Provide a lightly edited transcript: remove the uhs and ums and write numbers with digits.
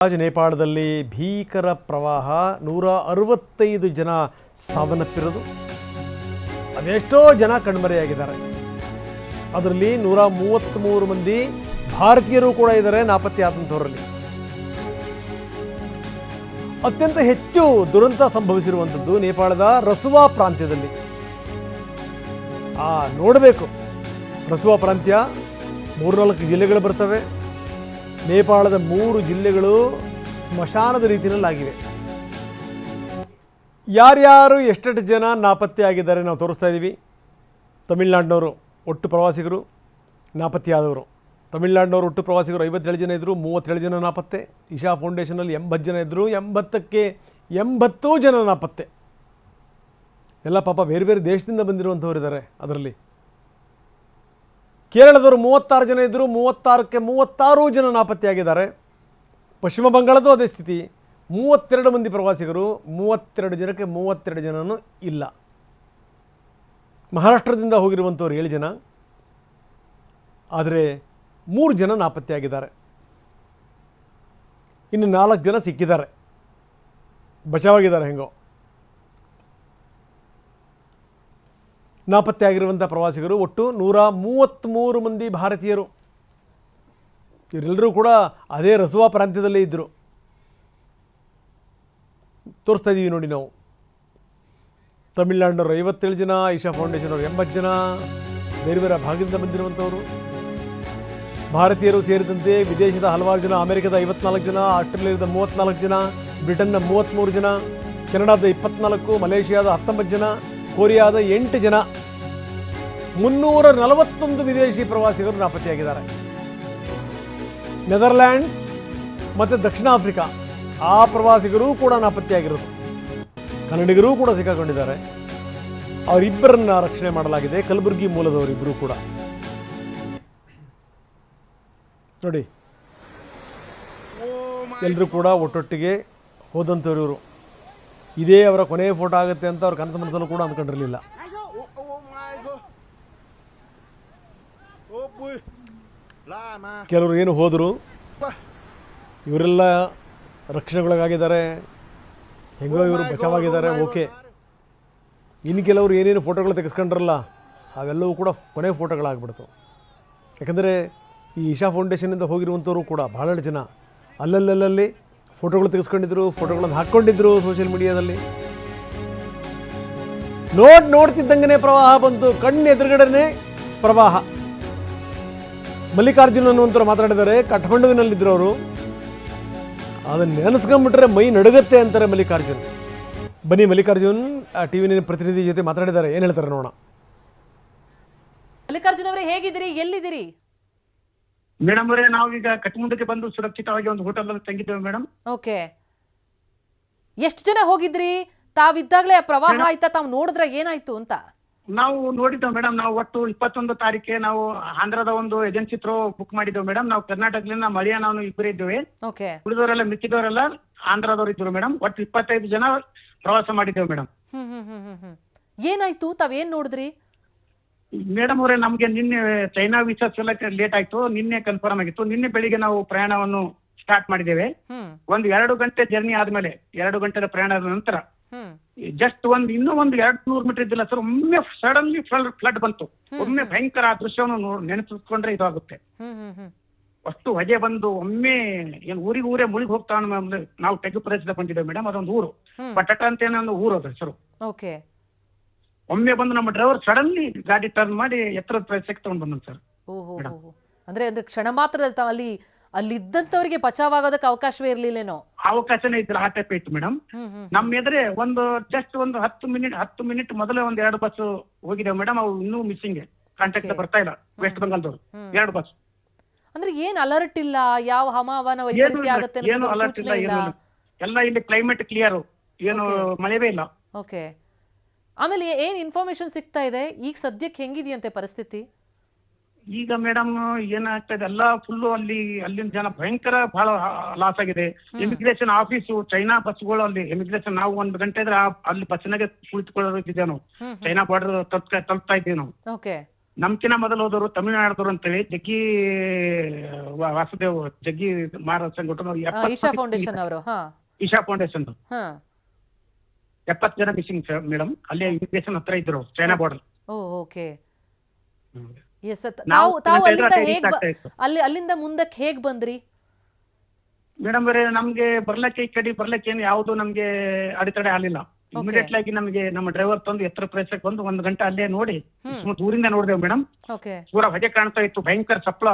ನೇಪಾಳದಲ್ಲಿ ಭೀಕರ ಪ್ರವಾಹ 165 ಜನ ಸಾವನ್ನಪ್ಪಿರೋದು, ಅದೆಷ್ಟೋ ಜನ ಕಣ್ಮರೆಯಾಗಿದ್ದಾರೆ. ಅದರಲ್ಲಿ 133 ಮಂದಿ ಭಾರತೀಯರು ಕೂಡ ಇದ್ದಾರೆ ನಾಪತ್ತೆಯಾದಂಥವರಲ್ಲಿ. ಅತ್ಯಂತ ಹೆಚ್ಚು ದುರಂತ ಸಂಭವಿಸಿರುವಂಥದ್ದು ನೇಪಾಳದ ರಸುವಾ ಪ್ರಾಂತ್ಯದಲ್ಲಿ. ನೋಡಬೇಕು, ರಸುವಾ ಪ್ರಾಂತ್ಯ 3-4 ಜಿಲ್ಲೆಗಳು ಬರ್ತವೆ. ನೇಪಾಳದ 3 ಜಿಲ್ಲೆಗಳು ಸ್ಮಶಾನದ ರೀತಿಯಲ್ಲಾಗಿವೆ. ಯಾರ್ಯಾರು ಎಷ್ಟೆಷ್ಟು ಜನ ನಾಪತ್ತೆಯಾಗಿದ್ದಾರೆ ನಾವು ತೋರಿಸ್ತಾ ಇದ್ದೀವಿ. ತಮಿಳುನಾಡಿನವರು ಒಟ್ಟು ಪ್ರವಾಸಿಗರು ನಾಪತ್ತೆಯಾದವರು. ತಮಿಳುನಾಡಿನವರು ಒಟ್ಟು ಪ್ರವಾಸಿಗರು 57 ಜನ ಇದ್ದರು, 37 ಜನ ನಾಪತ್ತೆ. ಇಶಾ ಫೌಂಡೇಶನಲ್ಲಿ 80 ಜನ ಇದ್ದರು, 80ಕ್ಕೆ 80 ಜನ ನಾಪತ್ತೆ. ಎಲ್ಲ ಪಾಪ ಬೇರೆ ಬೇರೆ ದೇಶದಿಂದ ಬಂದಿರುವಂಥವ್ರು ಇದ್ದಾರೆ. ಅದರಲ್ಲಿ ಕೇರಳದವರು 36 ಜನ ಇದ್ದರು, 36ಕ್ಕೆ 36 ಜನ ನಾಪತ್ತೆಯಾಗಿದ್ದಾರೆ. ಪಶ್ಚಿಮ ಬಂಗಾಳದ್ದು ಅದೇ ಸ್ಥಿತಿ, 32 ಮಂದಿ ಪ್ರವಾಸಿಗರು, 32 ಜನಕ್ಕೆ 32 ಜನನೂ ಇಲ್ಲ. ಮಹಾರಾಷ್ಟ್ರದಿಂದ ಹೋಗಿರುವಂಥವ್ರು 7 ಜನ, ಆದರೆ 3 ಜನ ನಾಪತ್ತೆಯಾಗಿದ್ದಾರೆ. ಇನ್ನು 4 ಜನ ಸಿಕ್ಕಿದ್ದಾರೆ, ಬಚಾವಾಗಿದ್ದಾರೆ. ಹೆಂಗೋ ನಾಪತ್ತೆಯಾಗಿರುವಂಥ ಪ್ರವಾಸಿಗರು ಒಟ್ಟು 133 ಮಂದಿ ಭಾರತೀಯರು. ಇವರೆಲ್ಲರೂ ಕೂಡ ಅದೇ ರಸುವಾ ಪ್ರಾಂತ್ಯದಲ್ಲೇ ಇದ್ದರು. ತೋರಿಸ್ತಾ ಇದ್ದೀವಿ ನೋಡಿ ನಾವು. ತಮಿಳುನಾಡಿನವರು 57 ಜನ, ಇಶಾ ಫೌಂಡೇಶನ್ ಅವರು 80 ಜನ, ಬೇರೆ ಬೇರೆ ಭಾಗದಿಂದ ಬಂದಿರುವಂಥವರು. ಭಾರತೀಯರು ಸೇರಿದಂತೆ ವಿದೇಶದ ಹಲವಾರು ಜನ, ಅಮೆರಿಕದ 54 ಜನ, ಆಸ್ಟ್ರೇಲಿಯಾದ 34 ಜನ, ಬ್ರಿಟನ್ನ 33 ಜನ, ಕೆನಡಾದ 24, ಮಲೇಷಿಯಾದ 19 ಜನ, ಕೊರಿಯಾದ 8 ಜನ, 341 ವಿದೇಶಿ ಪ್ರವಾಸಿಗರು ನಾಪತ್ತೆಯಾಗಿದ್ದಾರೆ. ನೆದರ್ಲ್ಯಾಂಡ್ಸ್ ಮತ್ತು ದಕ್ಷಿಣ ಆಫ್ರಿಕಾ ಆ ಪ್ರವಾಸಿಗರು ಕೂಡ ನಾಪತ್ತೆಯಾಗಿರೋದು. ಕನ್ನಡಿಗರೂ ಕೂಡ ಸಿಕ್ಕಾಕೊಂಡಿದ್ದಾರೆ. ಅವರಿಬ್ಬರನ್ನ ರಕ್ಷಣೆ ಮಾಡಲಾಗಿದೆ, ಕಲಬುರಗಿ ಮೂಲದವರಿಬ್ಬರು ಕೂಡ. ನೋಡಿ, ಎಲ್ಲರೂ ಕೂಡ ಒಟ್ಟೊಟ್ಟಿಗೆ ಹೋದಂಥವ್ರು ಇವರು. ಇದೇ ಅವರ ಕೊನೆಯ ಫೋಟೋ ಆಗುತ್ತೆ ಅಂತ ಅವ್ರ ಕನಸು ಮನಸ್ಸಲ್ಲೂ ಕೂಡ ಅಂದ್ಕೊಂಡಿರಲಿಲ್ಲ. ಕೆಲವರು ಏನು ಹೋದರು, ಇವರೆಲ್ಲ ರಕ್ಷಣೆಗೊಳಗಾಗಿದ್ದಾರೆ, ಹೆಂಗೋ ಇವರು ಬಚಾವಾಗಿದ್ದಾರೆ, ಓಕೆ. ಇನ್ನು ಕೆಲವರು ಏನೇನು ಫೋಟೋಗಳು ತೆಗೆಸ್ಕೊಂಡ್ರಲ್ಲ ಅವೆಲ್ಲವೂ ಕೂಡ ಕೊನೆ ಫೋಟೋಗಳಾಗ್ಬಿಡ್ತು. ಯಾಕಂದರೆ ಈ ಇಶಾ ಫೌಂಡೇಶನ್ನಿಂದ ಹೋಗಿರುವಂಥವರು ಕೂಡ ಬಹಳಷ್ಟು ಜನ ಅಲ್ಲಲ್ಲಿ ಫೋಟೋಗಳು ತೆಗೆಸ್ಕೊಂಡಿದ್ರು, ಫೋಟೋಗಳನ್ನು ಹಾಕ್ಕೊಂಡಿದ್ರು ಸೋಷಿಯಲ್ ಮೀಡಿಯಾದಲ್ಲಿ. ನೋಡ್ತಿದ್ದಂಗೆ ಪ್ರವಾಹ ಬಂತು, ಕಣ್ಣು ಎದುರುಗಡೆನೇ ಪ್ರವಾಹ. ಮಲ್ಲಿಕಾರ್ಜುನ್ ಅನ್ನುವಂಥವ್ರು ಮಾತಾಡಿದ್ದಾರೆ, ಕಠ್ಮಂಡುವಿನಲ್ಲಿದ್ದರು ಅವರು. ಅದನ್ನು ನೆನೆಸ್ಕೊಂಡ್ಬಿಟ್ರೆ ಮೈ ನಡುಗತ್ತೆ ಅಂತಾರೆ ಮಲ್ಲಿಕಾರ್ಜುನ್. ಬನ್ನಿ, ಮಲ್ಲಿಕಾರ್ಜುನ್ ಟಿವಿ ಪ್ರತಿನಿಧಿ ಜೊತೆ ಮಾತಾಡಿದ್ದಾರೆ, ಏನು ಹೇಳ್ತಾರೆ ನೋಡೋಣ. ಮಲ್ಲಿಕಾರ್ಜುನ್ ಅವರೇ, ಹೇಗಿದ್ದೀರಿ, ಎಲ್ಲಿದ್ದೀರಿ? ಮೇಡಮ್ ಅವರೇ, ನಾವೀಗ ಕಠ್ಮಂಡುಗೆ ಬಂದು ಸುರಕ್ಷಿತವಾಗಿ ಒಂದು ಹೋಟೆಲ್ ಅಲ್ಲಿ ತಂಗಿದ್ದೇವೆ ಮೇಡಮ್. ಓಕೆ, ಎಷ್ಟು ಜನ ಹೋಗಿದ್ರಿ? ತಾವಿದ್ದಾಗಲೇ ಪ್ರವಾಹ ಆಯ್ತಾ? ತಾವು ನೋಡಿದ್ರ ಏನಾಯ್ತು ಅಂತ? ನಾವು ನೋಡಿದ್ದೇವೆ ಮೇಡಮ್. ನಾವು ಒಟ್ಟು 21 ತಾರೀಕಿಗೆ ನಾವು ಆಂಧ್ರದ ಒಂದು ಏಜೆನ್ಸಿ ಥ್ರೂ ಬುಕ್ ಮಾಡಿದ್ದೇವೆ ಮೇಡಮ್. ನಾವು ಕರ್ನಾಟಕದಿಂದ ಮಳಿಯ ನಾವು ಇಬ್ಬರು ಇದ್ದೇವೆ. ಓಕೆ, ಉಳಿದವರೆಲ್ಲ ಮಿಕ್ಕಿದವರೆಲ್ಲ ಆಂಧ್ರದವ್ರು ಇದ್ರು ಮೇಡಮ್. ಒಟ್ಟು 25 ಜನ ಪ್ರವಾಸ ಮಾಡಿದ್ದೇವೆ ಮೇಡಮ್. ಏನಾಯ್ತು? ತಾವೇನ್ ನೋಡಿದ್ರಿ? ಮೇಡಮ್ ಅವರೇ, ನಮ್ಗೆ ನಿನ್ನೆ ಚೈನಾ ವೀಸಾ ಸಲಕ್ಕೆ ಲೇಟ್ ಆಯ್ತು. ನಿನ್ನೆ ಕನ್ಫರ್ಮ್ ಆಗಿತ್ತು. ನಿನ್ನೆ ಬೆಳಿಗ್ಗೆ ನಾವು ಪ್ರಯಾಣವನ್ನು ಸ್ಟಾರ್ಟ್ ಮಾಡಿದ್ದೇವೆ. ಒಂದು 2 ಗಂಟೆ ಜರ್ನಿ ಆದ್ಮೇಲೆ, 2 ಗಂಟೆದ ಪ್ರಯಾಣದ ನಂತರ ಜಸ್ಟ್ ಇನ್ನೂ ಒಂದು 200 ಮೀಟರ್ ಇದ್ದಿಲ್ಲ ಸರ್, ಒಮ್ಮೆ ಸಡನ್ಲಿ ಫ್ಲಡ್ ಬಂತು. ಒಮ್ಮೆ ಭಯಂಕರ ಆ ದೃಶ್ಯವನ್ನು ನೆನೆಸಿಕೊಂಡ್ರೆ ಇದಾಗುತ್ತೆ. ಅಷ್ಟು ಹೊಗೆ ಬಂದು ಒಮ್ಮೆ ಏನ್ ಊರೇ ಮುಳುಗಿ ಹೋಗ್ತಾ. ನಾವು ತೆಗ್ಗು ಪ್ರದೇಶದ ಬಂದಿದ್ದೇವೆ ಮೇಡಮ್. ಅದೊಂದು ಊರು, ಪಟಟ ಅಂತ ಏನೋ ಊರು ಅದ ಹೆಸರು. ಓಕೆ, ಒಮ್ಮೆ ಬಂದು ನಮ್ಮ ಡ್ರೈವರ್ ಸಡನ್ಲಿ ಗಾಡಿ ಟರ್ನ್ ಮಾಡಿ ಎತ್ತರದ ಪ್ರದೇಶಕ್ಕೆ ತಗೊಂಡ್ ಬಂದ ಸರ್. ಅಂದ್ರೆ ಕ್ಷಣ ಮಾತ್ರದಲ್ಲಿ ಅಲ್ಲಿದ್ದಂತವರಿಗೆ ಬಚಾವಾಗೋದಕ್ಕೆ ಅವಕಾಶವೇ ಇರ್ಲಿಲ್ಲೇನೋ? ಅವಕಾಶನೇ ಇದ್ದಿಲ್ಲ, ಆ ಟೈಪ್ ಇತ್ತು ಮೇಡಮ್. ನಮ್ಮ ಎದುರೇ ಒಂದು ಜಸ್ಟ್ ಒಂದು 10 ಮಿನಿಟ್ ಮೊದಲೇ ಒಂದು 2 ಬಸ್ ಹೋಗಿದ್ದೇವೆ ಮೇಡಮ್. ಅವು ಇನ್ನೂ ಮಿಸ್ಸಿಂಗ್, ಕಾಂಟ್ಯಾಕ್ಟ್ ಬರ್ತಾ ಇಲ್ಲ. ವೆಸ್ಟ್ ಬೆಂಗಾಲ್ದವ್ರು 2 ಬಸ್. ಅಂದ್ರೆ ಏನ್ ಅಲರ್ಟ್ ಇಲ್ಲ? ಯಾವ ಹವಾಮಾನ ವೈಪರೀತ್ಯ ಆಗುತ್ತೆ ಏನು ಅಲರ್ಟ್ ಇಲ್ಲ, ಏನು ಎಲ್ಲ. ಇಲ್ಲಿ ಕ್ಲೈಮೇಟ್ ಕ್ಲಿಯರ್, ಏನು ಮಳೆವೇ ಇಲ್ಲ. ಓಕೆ, ಆಮೇಲೆ ಏನ್ ಇನ್ಫಾರ್ಮೇಶನ್ ಸಿಗ್ತಾ ಇದೆ ಈಗ ಸದ್ಯಕ್ಕೆ? ಹೆಂಗಿದೆಯಂತೆ ಪರಿಸ್ಥಿತಿ ಈಗ ಮೇಡಮ್? ಏನಾಗ್ತಾ ಇದೆ, ಎಲ್ಲ ಫುಲ್ಲು ಅಲ್ಲಿನ ಜನ ಭಯಂಕರ ಬಹಳ ಲಾಸ್ ಆಗಿದೆ. ಇಮಿಗ್ರೇಷನ್ ಆಫೀಸು, ಚೈನಾ ಬಸ್ಗಳು ಅಲ್ಲಿ ಇಮಿಗ್ರೇಷನ್, ನಾವು 1 ಗಂಟೆ ಇದ್ರೆ ಅಲ್ಲಿ ಬಸ್ನಾಗೆ ಕುಳಿತುಕೊಳ್ಳೋದಿದ್ದೇವೆ ನಾವು. ಚೈನಾ ಬಾರ್ಡರ್ ತಲುಪ್ತಾ ಇದ್ದೀವಿ ನಾವು. ಓಕೆ, ನಮ್ಕಿನ ಮೊದಲು ಹೋದವರು ತಮಿಳುನಾಡದವರು ಅಂತೇಳಿ ಜಗ್ಗಿ ವಾಸುದೇವ್ ಜಗ್ಗಿ ಮಹಾರಾಜ್ ಸಂಘಟನೆ ಈಶಾ ಫೌಂಡೇಶನ್ ಅವರು. ಹಾ ಈಶಾ ಫೌಂಡೇಶನ್ ಹಾ 70 ಜನ ಮಿಸ್ಸಿಂಗ್ ಮೇಡಮ್. ಅಲ್ಲೇ ಇಮಿಗ್ರೇಷನ್ ಹತ್ರ ಇದ್ರು ಚೈನಾ ಬಾರ್ಡರ್. ಓ ಓಕೆ. ಎಸ್ ನಾವು ತಾವು ಅಲ್ಲಿಂದ ಅದೇ ಹೇಗ್ ಆಗ್ತಾ ಇತ್ತು. ಅಲ್ಲಿಂದ ಮುಂದಕ್ಕೆ ಹೇಗ್ ಬಂದ್ರಿ? ಮೇಡಮ್ ಅವರೇ ನಮ್ಗೆ ಬರ್ಲಕ್ಕೆ ಈ ಕಡೆ ಬರ್ಲಕ್ಕೆ ಏನು ಯಾವ್ದು ನಮ್ಗೆ ಅಡೆತಡೆ ಆಗಲಿಲ್ಲ. ಇಮಿಡಿಯೇಟ್ಲಿ ಆಗಿ ನಮಗೆ ನಮ್ಮ ಡ್ರೈವರ್ ತಂದು ಎತ್ತರ ಪ್ರದೇಶಕ್ಕೆ ಬಂದು 1 ಗಂಟೆ ಅಲ್ಲೇ ನೋಡಿ ದೂರಿಂದ ನೋಡಿದೆವು ಮೇಡಮ್. ಓಕೆ. ಪೂರಾ ಹೊಗೆ ಕಾಣ್ತಾ ಇತ್ತು, ಭಯಂಕರ ಸಪ್ಪಳ